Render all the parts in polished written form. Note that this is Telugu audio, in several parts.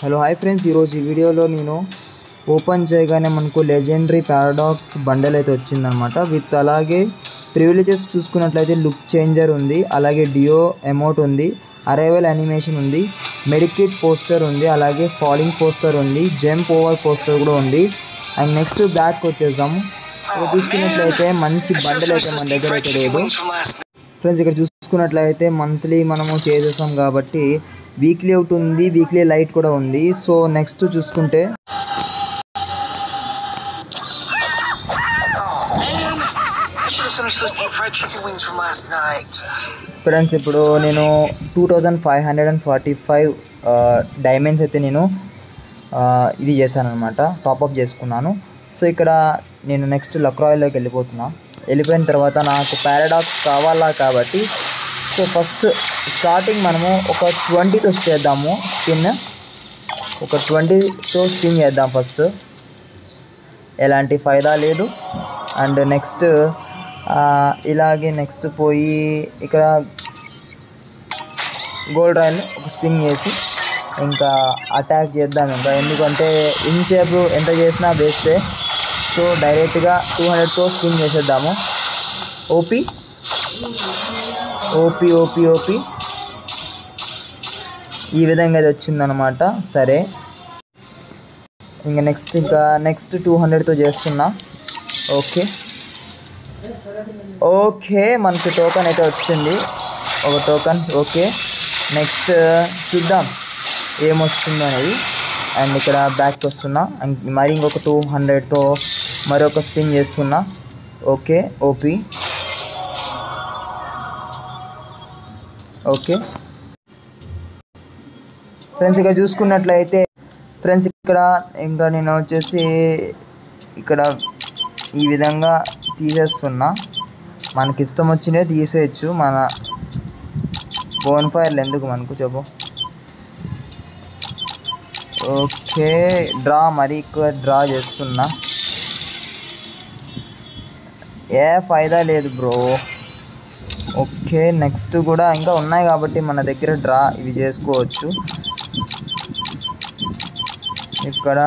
హలో హాయ్ ఫ్రెండ్స్, ఈరోజు ఈ వీడియోలో నేను ఓపెన్ చేయగానే మనకు లెజెండరీ పారాడాక్స్ బండల్ అయితే వచ్చిందనమాట. విత్ అలాగే ప్రివిలేజెస్ చూసుకున్నట్లయితే లుక్ చేంజర్ ఉంది, అలాగే డియో ఎమోట్ ఉంది, అరైవల్ యానిమేషన్ ఉంది, మెడికిట్ పోస్టర్ ఉంది, అలాగే ఫాలింగ్ పోస్టర్ ఉంది, జంప్ ఓవర్ పోస్టర్ కూడా ఉంది. అండ్ నెక్స్ట్ బ్యాక్ వచ్చేద్దాము. ఇక్కడ చూసుకున్నట్లయితే మంచి బండల్ అయితే మన దగ్గర అయితే లేదు ఫ్రెండ్స్. ఇక్కడ చూసుకున్నట్లయితే మంత్లీ మనము చేసేసాం కాబట్టి వీక్లీ అవుట్ ఉంది, వీక్లీ లైట్ కూడా ఉంది. సో నెక్స్ట్ చూసుకుంటే ఫ్రెండ్స్, ఇప్పుడు నేను 2545 డైమండ్స్ అయితే నేను ఇది చేశాను అనమాట, టాప్అప్ చేసుకున్నాను. సో ఇక్కడ నేను నెక్స్ట్ లక్రాయిల్లోకి వెళ్ళిపోయిన తర్వాత నాకు పారాడాక్స్ కావాలా కాబట్టి సో ఫస్ట్ స్టార్టింగ్ మనము ఒక 20తో చేద్దాము స్పిన్. ఒక 20తో స్పిన్ చేద్దాం ఫస్ట్, ఎలాంటి ఫైదా లేదు. అండ్ నెక్స్ట్ ఇలాగే నెక్స్ట్ పోయి ఇక్కడ గోల్డ్ రాయల్ ఒక స్పిన్ చేసి ఇంకా అటాక్ చేద్దాం ఇంకా, ఎందుకంటే ఇన్సేపు ఎంత చేసినా వేస్తే. సో డైరెక్ట్గా 200తో స్పిన్ చేసేద్దాము. ఓపీ ఓపీ ఓపీ ఓపీ ఈ విధంగా అది వచ్చిందనమాట. సరే ఇంకా నెక్స్ట్ 200తో చేస్తున్నా. ఓకే మనకి టోకన్ అయితే వచ్చింది, ఒక టోకన్. ఓకే నెక్స్ట్ చూద్దాం ఏమొస్తుందో అనేది. అండ్ ఇక్కడ బ్యాక్ వస్తున్నా, అండ్ మరి ఇంకొక 200తో మరొక స్పిన్ చేస్తున్నా. ఓకే ఓపీ ఓకే ఫ్రెండ్స్, ఇక్కడ చూసుకున్నట్లయితే ఫ్రెండ్స్ ఇక్కడ ఇంకా నేను వచ్చేసి ఇక్కడ ఈ విధంగా తీసేస్తున్నా. మనకి ఇష్టం వచ్చినవి తీసేయచ్చు, మన బోన్ ఫైర్లు ఎందుకు మనకు చెప్పు. ఓకే డ్రా, మరీ ఎక్కువ డ్రా చేస్తున్నా, ఏ ఫైదా లేదు బ్రో. ఓకే నెక్స్ట్ కూడా ఇంకా ఉన్నాయి కాబట్టి మన దగ్గర డ్రా ఇవి చేసుకోవచ్చు. ఇక్కడ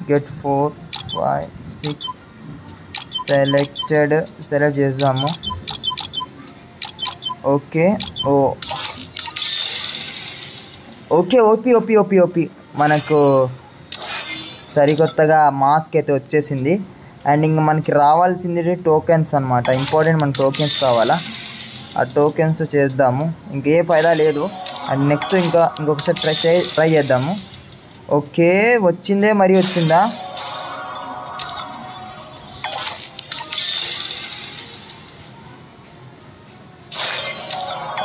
గెట్ 4 5 6 సెలెక్ట్ చేద్దాము. ఓకే ఓకే ఓపీ ఓపీ ఓపీ ఓపీ మనకు సరికొత్తగా మాస్క్ అయితే వచ్చేసింది. అండ్ ఇంకా మనకి రావాల్సింది టోకెన్స్ అనమాట, ఇంపార్టెంట్ మన టోకెన్స్ కావాలా, ఆ టోకెన్స్ చేద్దాము. ఇంకే ఫైదా లేదు. అండ్ నెక్స్ట్ ఇంకొకసారి ట్రై చేద్దాము. ఓకే వచ్చిందే, మరీ వచ్చిందా.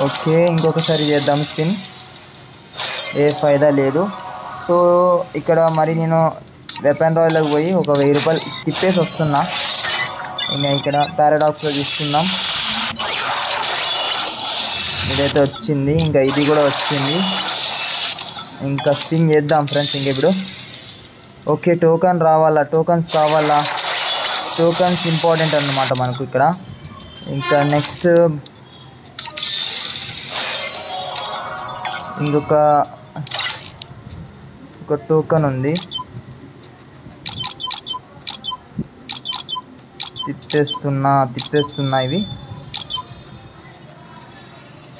ఓకే ఇంకొకసారి చేద్దాము స్పిన్, ఏ ఫైదా లేదు. సో ఇక్కడ మరి నేను వెపన్ రాయల్లోకి పోయి ఒక 1000 రూపాయలు తిప్పేసి వస్తున్నా. ఇంకా ఇక్కడ పారాడాక్స్లో తీసుకుందాం, ఇదైతే వచ్చింది, ఇంకా ఇది కూడా వచ్చింది. ఇంకా స్పిన్ చేద్దాం ఫ్రెండ్స్ ఇంక ఇప్పుడు. ఓకే టోకన్ రావాలా, టోకన్స్ కావాలా, టోకన్స్ ఇంపార్టెంట్ అన్నమాట మనకు ఇక్కడ. ఇంకా నెక్స్ట్ ఇంకొక టోకన్ ఉంది, తిప్పేస్తున్నా. ఇవి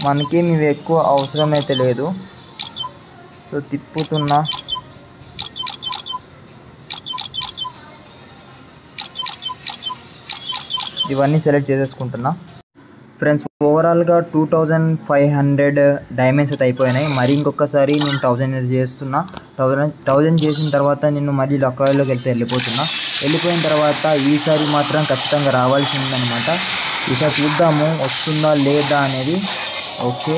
మనకేమి ఇవి ఎక్కువ అవసరమైతే లేదు, సో తిప్పుతున్నా. ఇవన్నీ సెలెక్ట్ చేసేసుకుంటున్నా ఫ్రెండ్స్. ఓవరాల్గా 2500 డైమండ్స్ అయితే అయిపోయినాయి. మరి ఇంకొకసారి నేను 1000 చేస్తున్నా. 1000 చేసిన తర్వాత నేను మళ్ళీ లక్రాయిల్లోకి వెళ్ళిపోయిన తర్వాత ఈసారి మాత్రం ఖచ్చితంగా రావాల్సిందనమాట. ఈసారి చూద్దాము వస్తుందా లేదా అనేది. ఓకే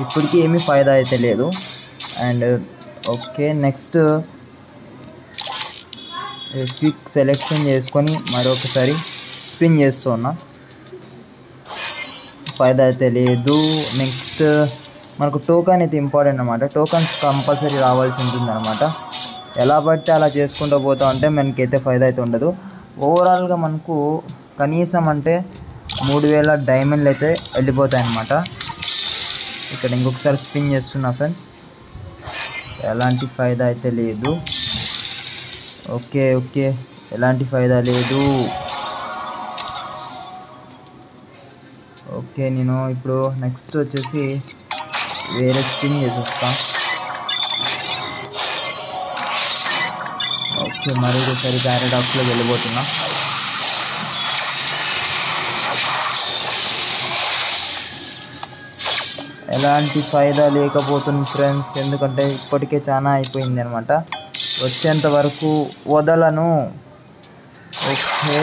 ఇప్పటికీ ఏమీ ఫైదా అయితే లేదు. And okay next quick selection చేసుకొని మరొకసారి స్పిన్ చేస్తున్నా, ఫైదా అయితే లేదు. నెక్స్ట్ మనకు టోకన్ అయితే ఇంపార్టెంట్ అనమాట, టోకన్స్ కంపల్సరీ రావాల్సి ఉంటుంది అనమాట. ఎలా పడితే అలా చేసుకుంటూ పోతా ఉంటే మనకైతే ఫైదా అయితే ఉండదు. ఓవరాల్గా మనకు కనీసం అంటే 3000 డైమండ్లు అయితే వెళ్ళిపోతాయి అన్నమాట. ఇక్కడ ఇంకొకసారి స్పిన్ చేస్తున్నా ఫ్రెండ్స్. ఎలాంటి ఫైదా అయితే లేదు. ఓకే ఓకే, ఎలాంటి ఫైదా లేదు. ఓకే, నేను ఇప్పుడు నెక్స్ట్ వచ్చేసి వేరే స్పిన్ చేసేస్తా. ఓకే, మరి ఒకసారి పారాడాక్స్లో వెళ్ళిపోతున్నా. ఎలాంటి ఫైదా లేకపోతుంది ఫ్రెండ్స్, ఎందుకంటే ఇప్పటికే చాలా అయిపోయింది అనమాట. వచ్చేంత వరకు వదలను. ఓకే,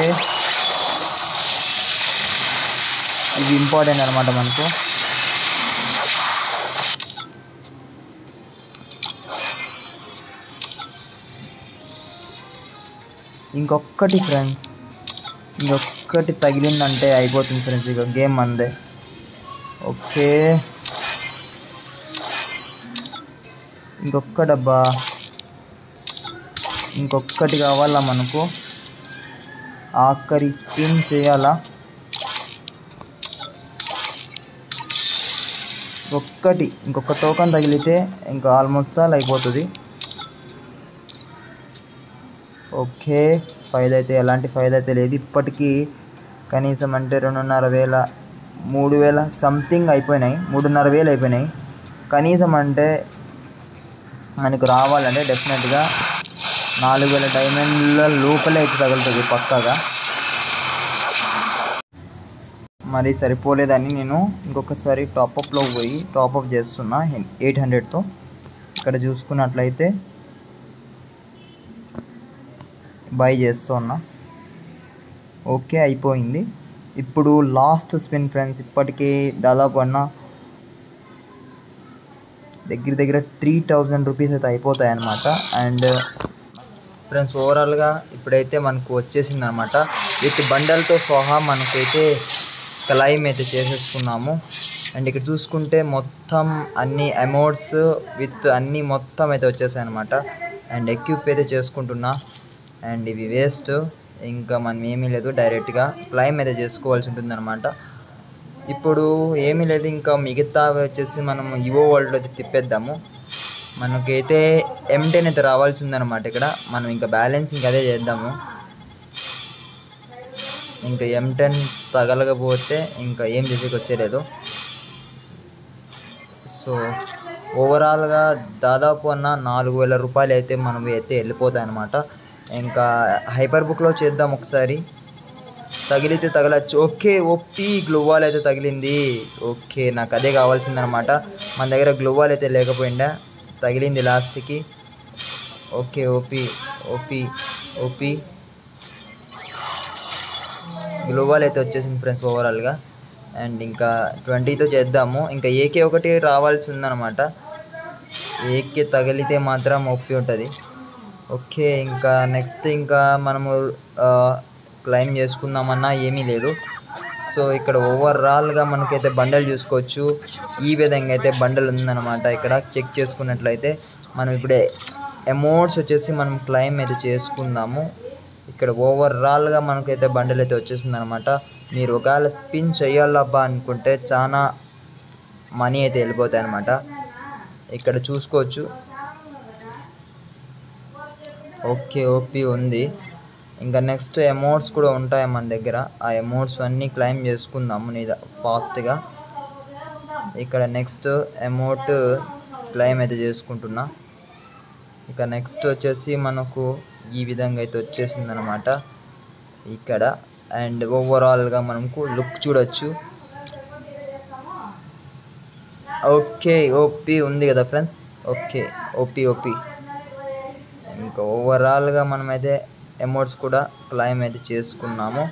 ఇది ఇంపార్టెంట్ అనమాట మనకు. ఇంకొక్కటి ఫ్రెండ్స్, ఇంకొక్కటి తగిలిందంటే అయిపోతుంది ఫ్రెండ్స్, ఇక గేమ్ అందే. ఓకే, ఇంకొక్క డబ్బా, ఇంకొక్కటి కావాలా మనకు. ఆఖరి స్పిన్ చేయాలా. ఇంకొక టోకన్ తగిలితే ఇంకా ఆల్మోస్ట్ ఆల్ అయిపోతుంది. ఓకే, ఫైదా అయితే ఎలాంటి ఫైదా అయితే లేదు. ఇప్పటికీ కనీసం అంటే 2,500 3,000 సంథింగ్ అయిపోయినాయి, 3,500 అయిపోయినాయి. కనీసం అంటే మనకు రావాలంటే డెఫినెట్గా 4,000 డైమండ్ల లోపలే అయితే తగులుతుంది పక్కాగా. మరి సరిపోలేదని నేను ఇంకొకసారి టాప్అప్లో పోయి టాప్అప్ చేస్తున్నా 800తో. ఇక్కడ చూసుకున్నట్లయితే బై చేస్తున్నా. ఓకే, అయిపోయింది. ఇప్పుడు లాస్ట్ స్పిన్ ఫ్రెండ్స్. ఇప్పటికీ దాదాపు దగ్గర 3,000 రూపీస్ అయితే అయిపోతాయి అన్నమాట. అండ్ ఫ్రెండ్స్, ఓవరాల్గా ఇప్పుడైతే మనకు వచ్చేసింది అనమాట. విత్ బండల్తో సహా మనకైతే క్లైమ్ అయితే చేసేసుకున్నాము. అండ్ ఇక్కడ చూసుకుంటే మొత్తం అన్ని అమౌంట్స్ విత్ అన్నీ మొత్తం అయితే వచ్చేసాయి అనమాట. అండ్ ఎక్విప్ అయితే చేసుకుంటున్నా. అండ్ ఇవి వేస్ట్, ఇంకా మనం ఏమీ లేదు, డైరెక్ట్గా క్లైమ్ అయితే చేసుకోవాల్సి ఉంటుంది అనమాట. ఇప్పుడు ఏమీ లేదు, ఇంకా మిగతా వచ్చేసి మనం ఈవో వరల్డ్లో అయితే తిప్పేద్దాము. మనకైతే M10 అయితే రావాల్సి ఉందన్నమాట. ఇక్కడ మనం ఇంకా బ్యాలెన్సింగ్ అదే చేద్దాము. ఇంకా M10 తగలకపోతే ఇంకా ఏం చేసేకి వచ్చేలేదు. సో ఓవరాల్గా దాదాపు 4,000 రూపాయలు అయితే మనం అయితే వెళ్ళిపోతాయి అన్నమాట. ఇంకా హైపర్ బుక్లో చేద్దాం ఒకసారి. తగిలితే తగలచ్చు. ఓకే, ఓపీ గ్లోవాల్ అయితే తగిలింది. ఓకే, నాకు అదే కావాల్సిందనమాట. మన దగ్గర గ్లోవాల్ అయితే లేకపోయిందా, తగిలింది లాస్ట్కి. ఓకే, ఓపీ ఓపీ ఓపీ గ్లోవాల్ అయితే వచ్చేసింది ఫ్రెండ్స్ ఓవరాల్గా. అండ్ ఇంకా 20తో చేద్దాము. ఇంకా AK ఒకటి రావాల్సి ఉందన్నమాట. AK తగిలితే మాత్రం ఓపీ ఉంటుంది. ఓకే, ఇంకా నెక్స్ట్ ఇంకా మనము క్లైమ్ చేసుకుందామన్నా ఏమీ లేదు. సో ఇక్కడ ఓవరాల్గా మనకైతే బండల్ చూసుకోవచ్చు. ఈ విధంగా అయితే బండల్ ఉందన్నమాట. ఇక్కడ చెక్ చేసుకున్నట్లయితే మనం ఇప్పుడే అమౌంట్స్ వచ్చేసి మనం క్లైమ్ అయితే చేసుకుందాము. ఇక్కడ ఓవరాల్గా మనకైతే బండల్ అయితే వచ్చేసింది అనమాట. మీరు ఒకవేళ స్పిన్ చేయాలబ్బా అనుకుంటే చాలా మనీ అయితే వెళ్ళిపోతాయి అనమాట. ఇక్కడ చూసుకోవచ్చు. ఓకే, ఓపీ ఉంది. ఇంకా నెక్స్ట్ అమౌంట్స్ కూడా ఉంటాయి మన దగ్గర. ఆ అమౌంట్స్ అన్నీ క్లైమ్ చేసుకుందాము ఫాస్ట్గా. ఇక్కడ నెక్స్ట్ అమౌంట్ క్లైమ్ అయితే చేసుకుంటున్నా. ఇక నెక్స్ట్ వచ్చేసి మనకు ఈ విధంగా అయితే వచ్చేసింది అనమాట ఇక్కడ. అండ్ ఓవరాల్గా మనకు లుక్ చూడొచ్చు. ఓకే, ఓపీ ఉంది కదా ఫ్రెండ్స్. Okay, OP. ఇంకా ఓవరాల్గా మనమైతే అమౌంట్స్ కూడా క్లైమ్ అయితే చేసుకున్నాము.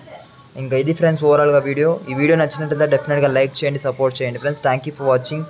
ఇంకా ఇది ఫ్రెండ్స్ ఓవరాల్గా వీడియో. ఈ వీడియో నచ్చినట్లయితే డెఫినెట్గా లైక్ చేయండి, సపోర్ట్ చేయండి friends. Thank you for watching.